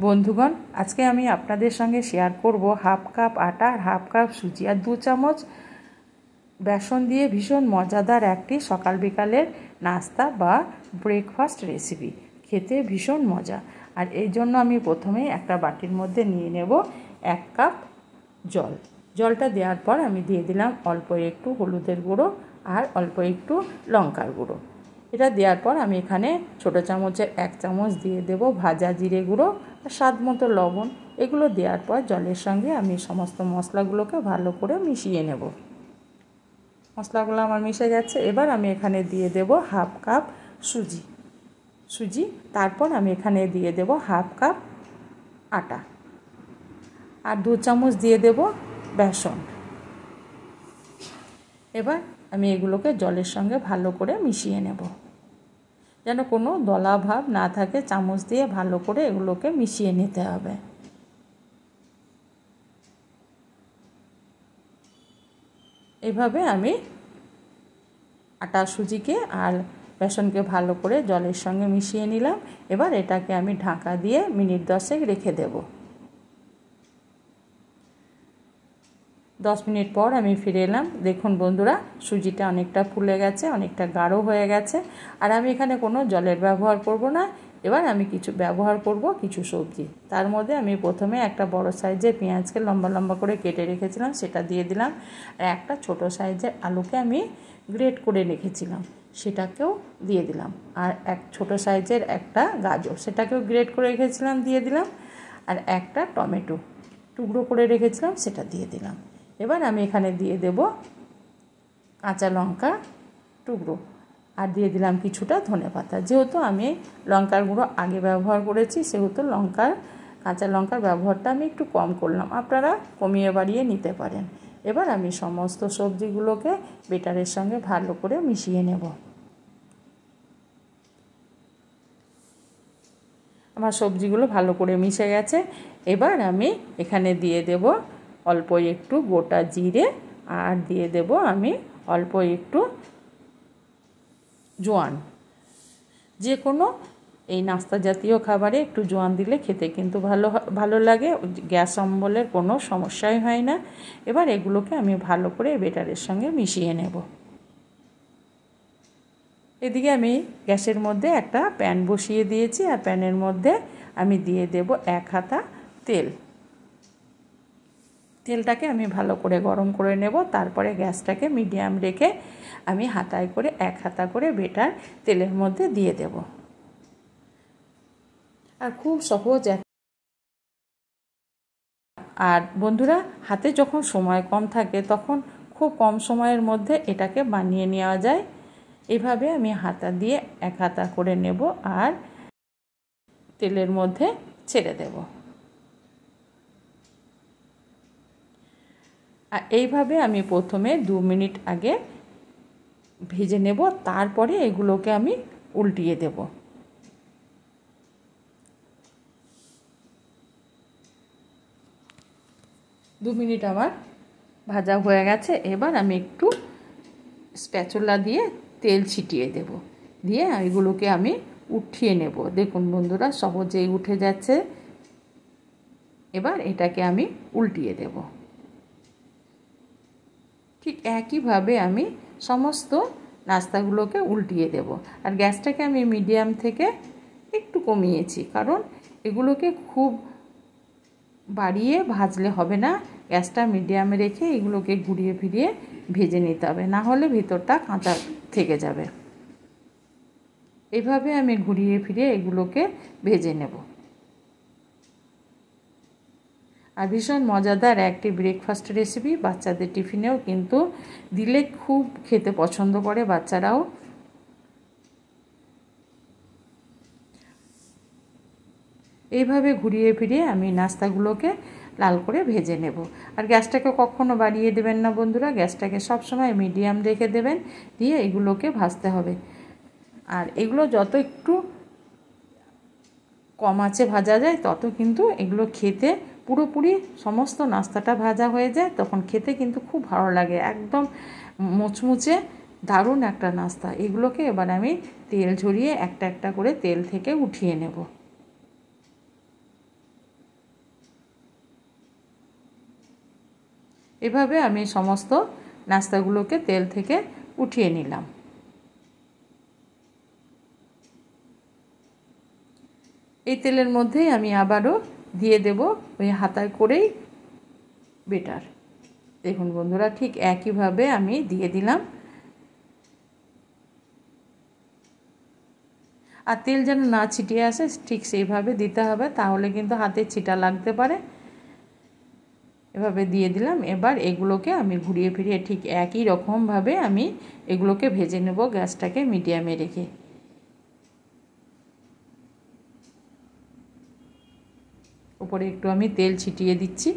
বন্ধুগণ, আজকে আমি আপনাদের সঙ্গে শেয়ার করব হাফ কাপ আটা আর হাফ কাপ সুজি আর 2 চামচ বেসন দিয়ে ভীষণ মজাদার একটি সকাল বিকালের নাস্তা বা ব্রেকফাস্ট রেসিপি। খেতে ভীষণ মজা। আর এই জন্য আমি প্রথমেই একটা বাটির মধ্যে নিয়ে নেব 1 কাপ জল। জলটা দেওয়ার পর আমি দিয়ে দিলাম অল্প একটু হলুদের গুঁড়ো আর অল্প একটু লঙ্কার গুঁড়ো। এটা দেওয়ার পর আমি এখানে ছোটো চামচের 1 চামচ দিয়ে দেব ভাজা জিরে গুঁড়ো আর স্বাদ মতো লবণ। এগুলো দেওয়ার পর জলের সঙ্গে আমি সমস্ত মশলাগুলোকে ভালো করে মিশিয়ে নেব। মশলাগুলো আমার মিশে গেছে। এবার আমি এখানে দিয়ে দেব হাফ কাপ সুজি। তারপর আমি এখানে দিয়ে দেব হাফ কাপ আটা আর 2 চামচ দিয়ে দেব বেসন। এবার আমি এগুলোকে জলের সঙ্গে ভালো করে মিশিয়ে নেব, যেন কোনো দলা ভাব না থাকে। চামচ দিয়ে ভালো করে এগুলোকে মিশিয়ে নিতে হবে। এভাবে আমি আটা সুজিকে আর বেসনকে ভালো করে জলের সঙ্গে মিশিয়ে নিলাম। এবার এটাকে আমি ঢাকা দিয়ে মিনিট 10 রেখে দেব। 10 মিনিট পর আমি ফিরে এলাম। দেখুন বন্ধুরা, সুজিটা অনেকটা ফুলে গেছে, অনেকটা গাঢ় হয়ে গেছে। আর আমি এখানে কোনো জলের ব্যবহার করব না। এবার আমি ব্যবহার করব কিছু সবজি। তার মধ্যে আমি প্রথমে একটা বড় সাইজের পেঁয়াজকে লম্বা লম্বা করে কেটে রেখেছিলাম, সেটা দিয়ে দিলাম। আর একটা ছোট সাইজের আলুকে আমি গ্রেট করে রেখেছিলাম, সেটাকেও দিয়ে দিলাম। আর এক ছোট সাইজের একটা গাজর, সেটাকেও গ্রেট করে রেখেছিলাম, দিয়ে দিলাম। আর একটা টমেটো টুকরো করে রেখেছিলাম, সেটা দিয়ে দিলাম। এবার আমি এখানে দিয়ে দেব কাঁচা লঙ্কা টুকরো আর দিয়ে দিলাম কিছুটা ধনেপাতা। যেহেতু আমি লঙ্কার গুঁড়ো আগে ব্যবহার করেছি, সেহেতু কাঁচা লঙ্কার ব্যবহারটা আমি একটু কম করলাম। আপনারা কমিয়ে বাড়িয়ে নিতে পারেন। এবার আমি সমস্ত সবজিগুলোকে বেটারের সঙ্গে ভালো করে মিশিয়ে নেব। আমার সবজিগুলো ভালো করে মিশে গেছে। এবার আমি এখানে দিয়ে দেব অল্প একটু গোটা জিরে আর দিয়ে দেব আমি অল্প একটু জোয়ান। যে কোনো এই নাস্তা জাতীয় খাবারে একটু জোয়ান দিলে খেতে কিন্তু ভালো লাগে, গ্যাস অম্বলের কোনো সমস্যাই হয় না। এবার এগুলোকে আমি ভালো করে বেটারের সঙ্গে মিশিয়ে নেব। এদিকে আমি গ্যাসের মধ্যে একটা প্যান বসিয়ে দিয়েছি আর প্যানের মধ্যে আমি দিয়ে দেব 1 হাতা তেল। তেলটাকে আমি ভালো করে গরম করে নেব। তারপরে গ্যাসটাকে মিডিয়াম রেখে আমি হাতায় করে 1 হাতা করে বেটার তেলের মধ্যে দিয়ে দেব। আর খুব সহজ। আর বন্ধুরা, হাতে যখন সময় কম থাকে তখন খুব কম সময়ের মধ্যে এটাকে বানিয়ে নেওয়া যায়। এভাবে আমি হাতা দিয়ে 1 হাতা করে নেব আর তেলের মধ্যে ছেড়ে দেব। আর এইভাবে আমি প্রথমে 2 মিনিট আগে ভেজে নেব, তারপরে এগুলোকে আমি উল্টিয়ে দেব। দু মিনিট আমার ভাজা হয়ে গেছে। এবার আমি একটু স্প্যাচুলা দিয়ে তেল ছিটিয়ে দেব, দিয়ে এগুলোকে আমি উঠিয়ে নেব। দেখুন বন্ধুরা, সহজেই উঠে যাচ্ছে। এবার এটাকে আমি উল্টিয়ে দেব। ঠিক একইভাবে আমি সমস্ত নাস্তাগুলোকে উল্টিয়ে দেব। আর গ্যাসটাকে আমি মিডিয়াম থেকে একটু কমিয়েছি, কারণ এগুলোকে খুব বাড়িয়ে ভাজলে হবে না। গ্যাসটা মিডিয়ামে রেখে এগুলোকে ঘুরিয়ে ফিরিয়ে ভেজে নিতে হবে, না হলে ভিতরটা কাঁচা থেকে যাবে। এইভাবে আমি ঘুরিয়ে ফিরিয়ে এগুলোকে ভেজে নেব। আর ভীষণ মজাদার একটি ব্রেকফাস্ট রেসিপি। বাচ্চাদের টিফিনেও কিন্তু দিলে খুব খেতে পছন্দ করে বাচ্চারাও। এইভাবে ঘুরিয়ে ফিরিয়ে আমি নাস্তাগুলোকে লাল করে ভেজে নেব। আর গ্যাসটাকে কখনো বাড়িয়ে দেবেন না বন্ধুরা, গ্যাসটাকে সবসময় মিডিয়াম রেখে দেবেন, দিয়ে এগুলোকে ভাজতে হবে। আর এগুলো যত একটু কম আঁচে ভাজা যায় তত কিন্তু এগুলো খেতে পুরোপুরি সমস্ত নাস্তাটা ভাজা হয়ে যায়, তখন খেতে কিন্তু খুব ভালো লাগে। একদম মুচমুচে দারুণ একটা নাস্তা। এগুলোকে এবার আমি তেল ঝরিয়ে একটা একটা করে তেল থেকে উঠিয়ে নেব। এভাবে আমি সমস্ত নাস্তাগুলোকে তেল থেকে উঠিয়ে নিলাম। এই তেলের মধ্যেই আমি আবারও দিয়ে দেব ওই হাতায় করেই বেটার। দেখুন বন্ধুরা, ঠিক একইভাবে আমি দিয়ে দিলাম। আর তেল যেন না ছিটিয়ে আসে ঠিক সেইভাবে দিতে হবে, তাহলে কিন্তু হাতে ছিটা লাগতে পারে। এভাবে দিয়ে দিলাম। এবার এগুলোকে আমি ঘুরিয়ে ফিরিয়ে ঠিক একই রকমভাবে আমি এগুলোকে ভেজে নেব, গ্যাসটাকে মিডিয়ামে রেখে। উপরে একটু আমি তেল ছিটিয়ে দিচ্ছি।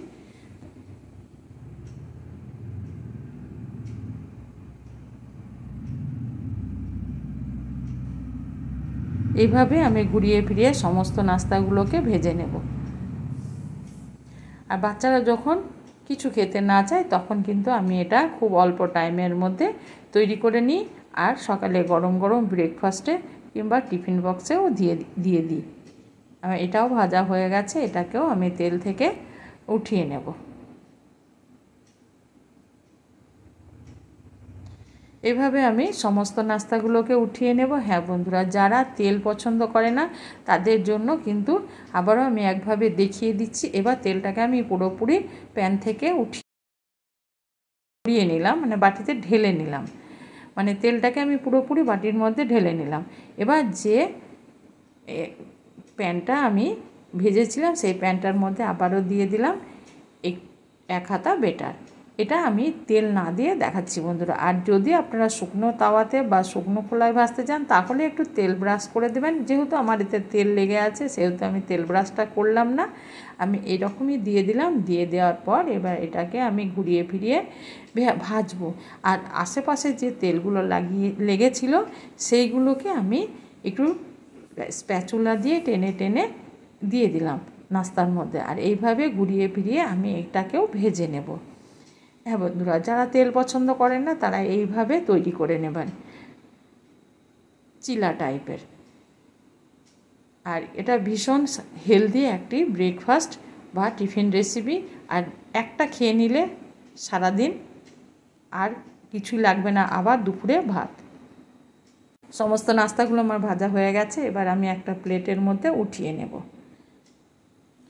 এইভাবে আমি ঘুরিয়ে ফিরিয়ে সমস্ত নাস্তাগুলোকে ভেজে নেব। আর বাচ্চারা যখন কিছু খেতে না চায় তখন কিন্তু আমি এটা খুব অল্প টাইমের মধ্যে তৈরি করে নিই, আর সকালে গরম গরম ব্রেকফাস্টে কিংবা টিফিন বক্সেও দিয়ে দিই। এটাও ভাজা হয়ে গেছে, এটাকেও আমি তেল থেকে উঠিয়ে নেব। এভাবে আমি সমস্ত নাস্তাগুলোকে উঠিয়ে নেব। হ্যাঁ বন্ধুরা, যারা তেল পছন্দ করে না তাদের জন্য কিন্তু আবারও আমি একভাবে দেখিয়ে দিচ্ছি। এবার তেলটাকে আমি পুরোপুরি প্যান থেকে উঠিয়ে নিলাম, মানে বাটিতে ঢেলে নিলাম। মানে তেলটাকে আমি পুরোপুরি বাটির মধ্যে ঢেলে নিলাম। এবার যে প্যানটা আমি ভেজেছিলাম সেই প্যানটার মধ্যে আবারও দিয়ে দিলাম এক হাতা বেটার। এটা আমি তেল না দিয়ে দেখাচ্ছি বন্ধুরা। আর যদি আপনারা শুকনো তাওয়াতে বা শুকনো খোলায় ভাজতে চান তাহলে একটু তেল ব্রাশ করে দেবেন। যেহেতু আমার এতে তেল লেগে আছে সেহেতু আমি তেল ব্রাশটা করলাম না, আমি এরকমই দিয়ে দিলাম। দিয়ে দেওয়ার পর এবার এটাকে আমি ঘুরিয়ে ফিরিয়ে ভাজবো। আর আশেপাশে যে তেলগুলো লেগেছিল সেইগুলোকে আমি একটু স্প্যাচুলা দিয়ে টেনে টেনে দিয়ে দিলাম নাস্তার মধ্যে। আর এইভাবে ঘুরিয়ে ফিরিয়ে আমি এটাকেও ভেজে নেব। হ্যাঁ বন্ধুরা, যারা তেল পছন্দ করেন না তারা এইভাবে তৈরি করে নেবেন, চিলা টাইপের। আর এটা ভীষণ হেলদি একটি ব্রেকফাস্ট বা টিফিন রেসিপি। আর একটা খেয়ে নিলে সারাদিন আর কিছুই লাগবে না, আবার দুপুরে ভাত। সমস্ত নাস্তাগুলো আমার ভাজা হয়ে গেছে, এবার আমি একটা প্লেটের মধ্যে উঠিয়ে নেব।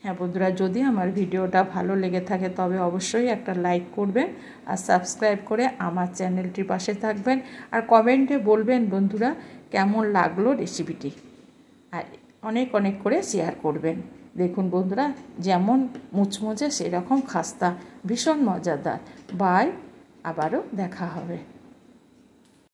হ্যাঁ বন্ধুরা, যদি আমার ভিডিওটা ভালো লেগে থাকে তবে অবশ্যই একটা লাইক করবেন আর সাবস্ক্রাইব করে আমার চ্যানেলটির পাশে থাকবেন। আর কমেন্টে বলবেন বন্ধুরা কেমন লাগলো রেসিপিটি, আর অনেক অনেক করে শেয়ার করবেন। দেখুন বন্ধুরা, যেমন মুচমুচে সেরকম খাস্তা, ভীষণ মজাদার। বাই, আবারও দেখা হবে।